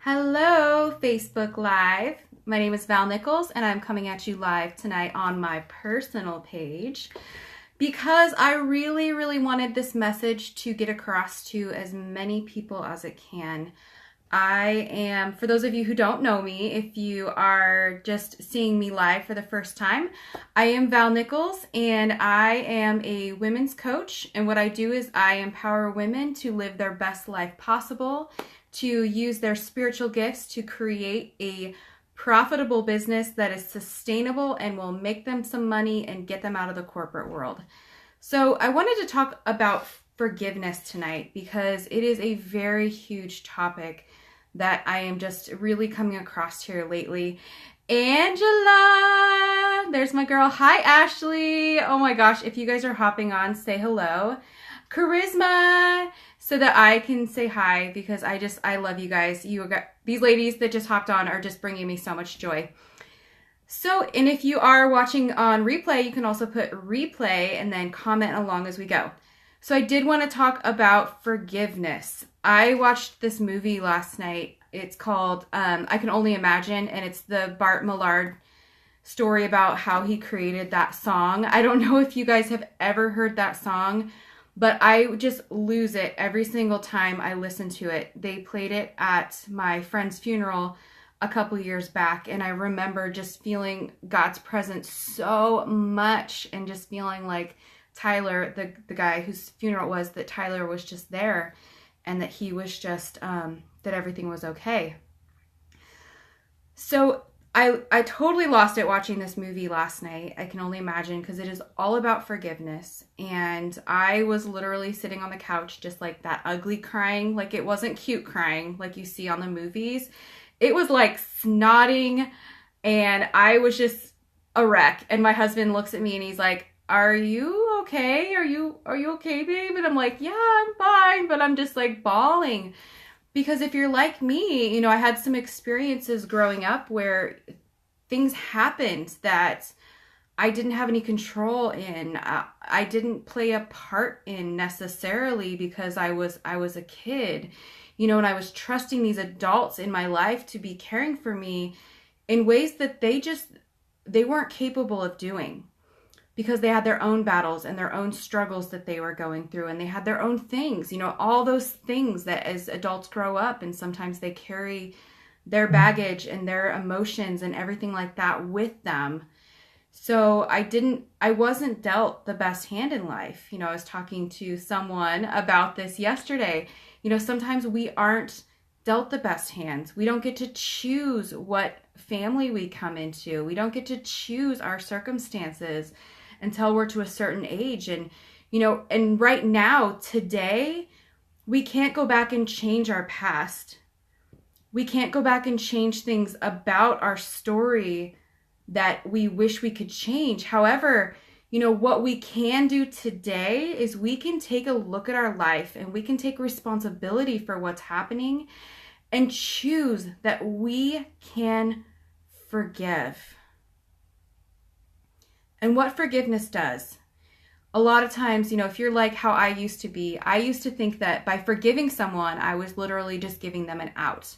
Hello, Facebook Live. My name is Val Nichols, and I'm coming at you live tonight on my personal page because I really wanted this message to get across to as many people as it can. I am, for those of you who don't know me, if you are just seeing me live for the first time, I am Val Nichols, and I am a women's coach. And what I do is I empower women to live their best life possible, to use their spiritual gifts to create a profitable business that is sustainable and will make them some money and get them out of the corporate world. So I wanted to talk about forgiveness tonight because it is a very huge topic that I am just really coming across here lately. Angela, there's my girl. Hi, Ashley. Oh my gosh, if you guys are hopping on, say hello. Charisma, so that I can say hi because I love you guys. These ladies that just hopped on are just bringing me so much joy. So, and if you are watching on replay, you can also put replay and then comment along as we go. So I did want to talk about forgiveness. I watched this movie last night. It's called I Can Only Imagine, and it's the Bart Millard story about how he created that song. I don't know if you guys have ever heard that song, but I just lose it every single time I listen to it. They played it at my friend's funeral a couple years back, and I remember just feeling God's presence so much and just feeling like Tyler, the guy whose funeral it was, that Tyler was just there and that he was just, that everything was okay. So I totally lost it watching this movie last night. I can only imagine, because it is all about forgiveness. And I was literally sitting on the couch just like that, ugly crying. Like, it wasn't cute crying like you see on the movies. It was like snotting, and I was just a wreck. And my husband looks at me and he's like, "Are you okay? Are you okay, babe?" And I'm like, "Yeah, I'm fine," but I'm just like bawling. Because if you're like me, I had some experiences growing up where things happened that I didn't have any control in. I didn't play a part in necessarily because I was a kid, and I was trusting these adults in my life to be caring for me in ways that they weren't capable of doing, because they had their own battles and their own struggles that they were going through, and they had their own things, all those things that as adults grow up, and sometimes they carry their baggage and their emotions and everything like that with them. So I wasn't dealt the best hand in life. I was talking to someone about this yesterday. Sometimes we aren't dealt the best hands. We don't get to choose what family we come into. We don't get to choose our circumstances until we're to a certain age. And, and right now, today, we can't go back and change our past. We can't go back and change things about our story that we wish we could change. However, what we can do today is we can take a look at our life and we can take responsibility for what's happening and choose that we can forgive. And what forgiveness does, a lot of times, if you're like how I used to be, I used to think that by forgiving someone, I was literally just giving them an out.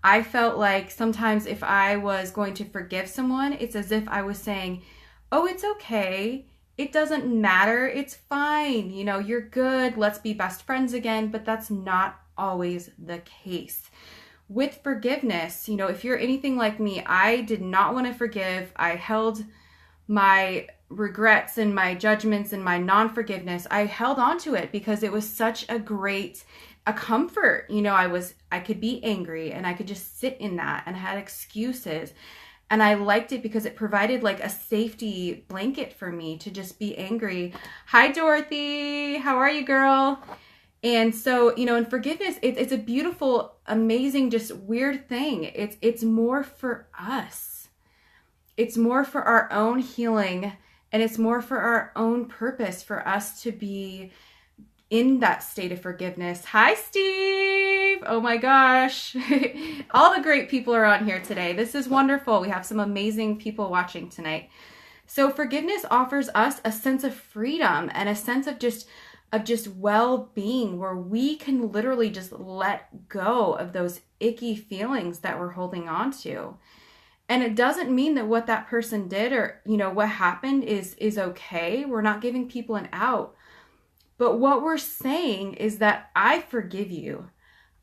I felt like sometimes if I was going to forgive someone, it's as if I was saying, "Oh, it's okay. It doesn't matter. It's fine. You're good. Let's be best friends again." But that's not always the case. With forgiveness, if you're anything like me, I did not want to forgive. I held my regrets and my judgments and my non-forgiveness. I held on to it because it was such a comfort. I could be angry and I could just sit in that, and I had excuses. And I liked it because it provided like a safety blanket for me to just be angry. Hi, Dorothy. How are you, girl? And so, in forgiveness, it's a beautiful, amazing, just weird thing. It's more for us. It's more for our own healing, and it's more for our own purpose, for us to be in that state of forgiveness. Hi, Steve. Oh my gosh. All the great people are on here today. This is wonderful. We have some amazing people watching tonight. So forgiveness offers us a sense of freedom and a sense of just of just well-being where we can literally just let go of those icky feelings that we're holding on to. And it doesn't mean that what that person did or, what happened is okay. We're not giving people an out. But what we're saying is that I forgive you.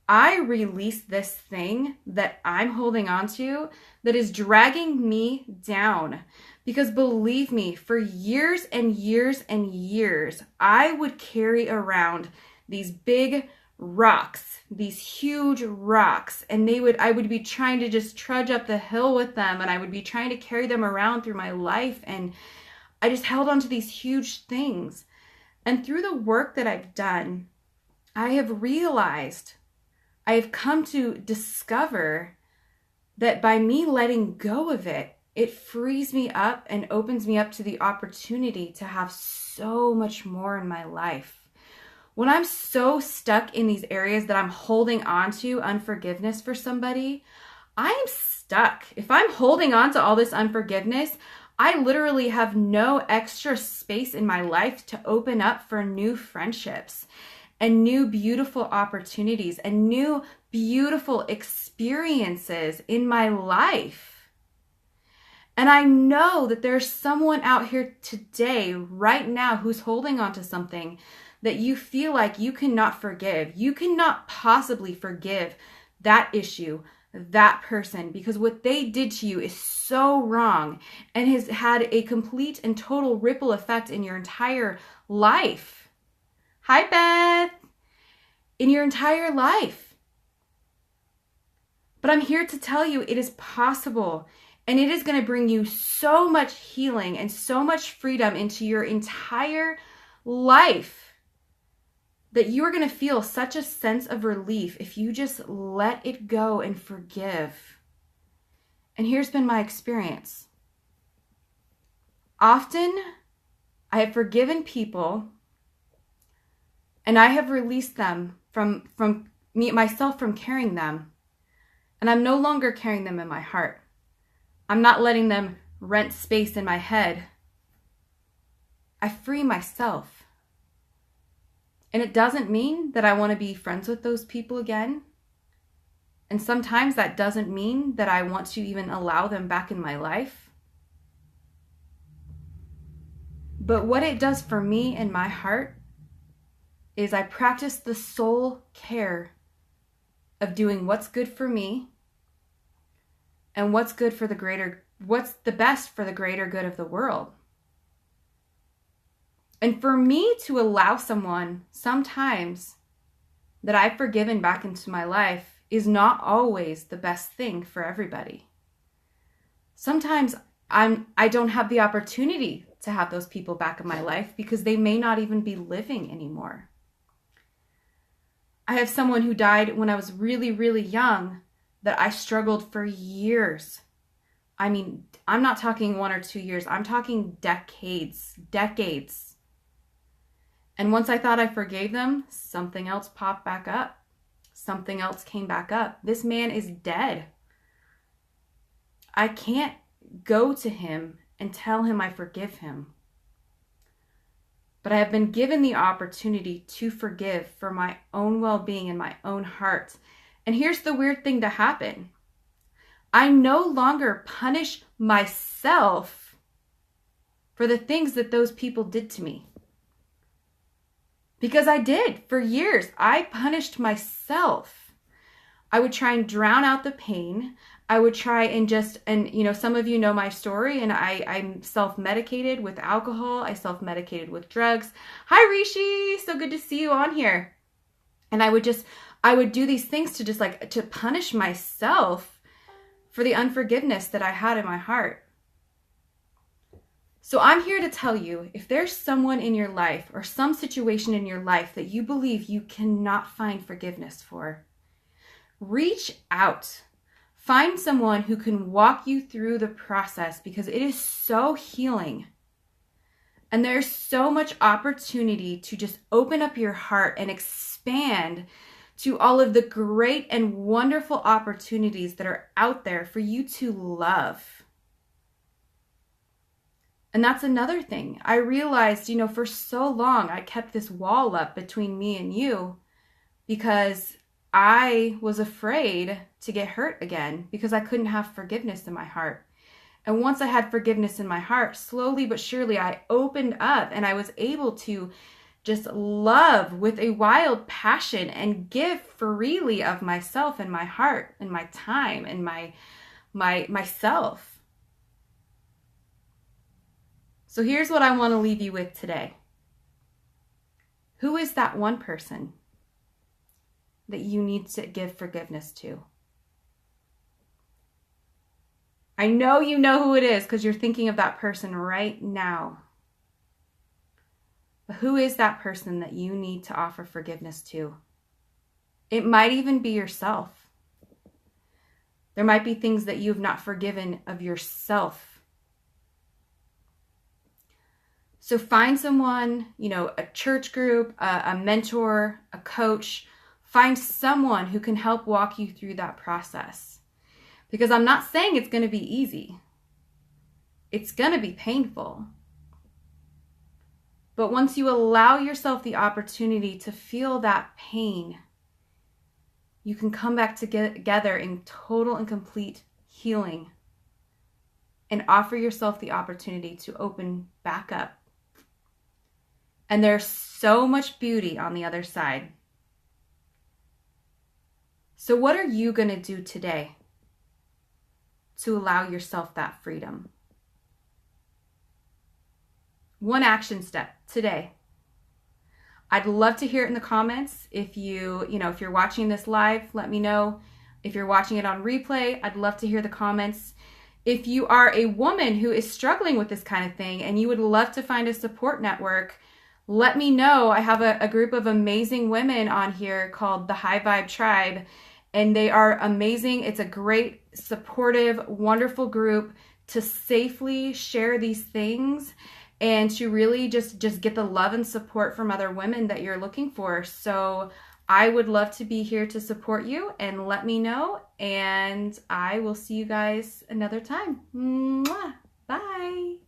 I release this thing that I'm holding on to that is dragging me down. Because believe me, for years and years and years, I would carry around these big rocks, these huge rocks, and I would be trying to just trudge up the hill with them, and I would be trying to carry them around through my life, and I just held on to these huge things. And through the work that I've done, I have realized, I have come to discover that by me letting go of it, it frees me up and opens me up to the opportunity to have so much more in my life. When I'm so stuck in these areas that I'm holding on to unforgiveness for somebody, I am stuck. If I'm holding on to all this unforgiveness, I literally have no extra space in my life to open up for new friendships and new beautiful opportunities and new beautiful experiences in my life. And I know that there's someone out here today, right now, who's holding on to something that you feel like you cannot forgive. You cannot possibly forgive that issue, that person, because what they did to you is so wrong and has had a complete and total ripple effect in your entire life. Hi, Beth. In your entire life. But I'm here to tell you it is possible, and it is going to bring you so much healing and so much freedom into your entire life that you are going to feel such a sense of relief if you just let it go and forgive. And here's been my experience. Often, I have forgiven people and I have released them from myself from carrying them. And I'm no longer carrying them in my heart. I'm not letting them rent space in my head. I free myself. And it doesn't mean that I want to be friends with those people again. And sometimes that doesn't mean that I want to even allow them back in my life. But what it does for me and my heart is I practice the soul care of doing what's good for me and what's the best for the greater good of the world. And for me to allow someone sometimes that I've forgiven back into my life is not always the best thing for everybody. Sometimes I don't have the opportunity to have those people back in my life because they may not even be living anymore. I have someone who died when I was really, really young that I struggled for years. I mean, I'm not talking 1 or 2 years. I'm talking decades. And once I thought I forgave them, something else popped back up. Something else came back up. This man is dead. I can't go to him and tell him I forgive him. But I have been given the opportunity to forgive for my own well-being and my own heart. And here's the weird thing to happen. I no longer punish myself for the things that those people did to me. Because I did for years. I punished myself. I would try and drown out the pain. I would try and some of you know my story, and I'm self-medicated with alcohol. I self-medicated with drugs. Hi, Rishi. So good to see you on here. And I would do these things to punish myself for the unforgiveness that I had in my heart. So I'm here to tell you, if there's someone in your life or some situation in your life that you believe you cannot find forgiveness for, reach out. Find someone who can walk you through the process because it is so healing. And there's so much opportunity to just open up your heart and expand to all of the great and wonderful opportunities that are out there for you to love. And that's another thing. I realized, for so long I kept this wall up between me and you because I was afraid to get hurt again because I couldn't have forgiveness in my heart. And once I had forgiveness in my heart, slowly but surely I opened up and I was able to just love with a wild passion and give freely of myself and my heart and my time and myself. So here's what I want to leave you with today. Who is that one person that you need to give forgiveness to? I know you know who it is because you're thinking of that person right now. But who is that person that you need to offer forgiveness to? It might even be yourself. There might be things that you have not forgiven of yourself. So find someone, a church group, a mentor, a coach. Find someone who can help walk you through that process. Because I'm not saying it's going to be easy. It's going to be painful. But once you allow yourself the opportunity to feel that pain, you can come back together in total and complete healing and offer yourself the opportunity to open back up. And there's so much beauty on the other side. So what are you going to do today to allow yourself that freedom? One action step today. I'd love to hear it in the comments. If if you're watching this live, let me know. If you're watching it on replay, I'd love to hear the comments. If you are a woman who is struggling with this kind of thing and you would love to find a support network, let me know. I have a group of amazing women on here called the High Vibe Tribe, and they are amazing. It's a great, supportive, wonderful group to safely share these things and to really just get the love and support from other women that you're looking for. So I would love to be here to support you, and let me know, and I will see you guys another time. Mwah. Bye.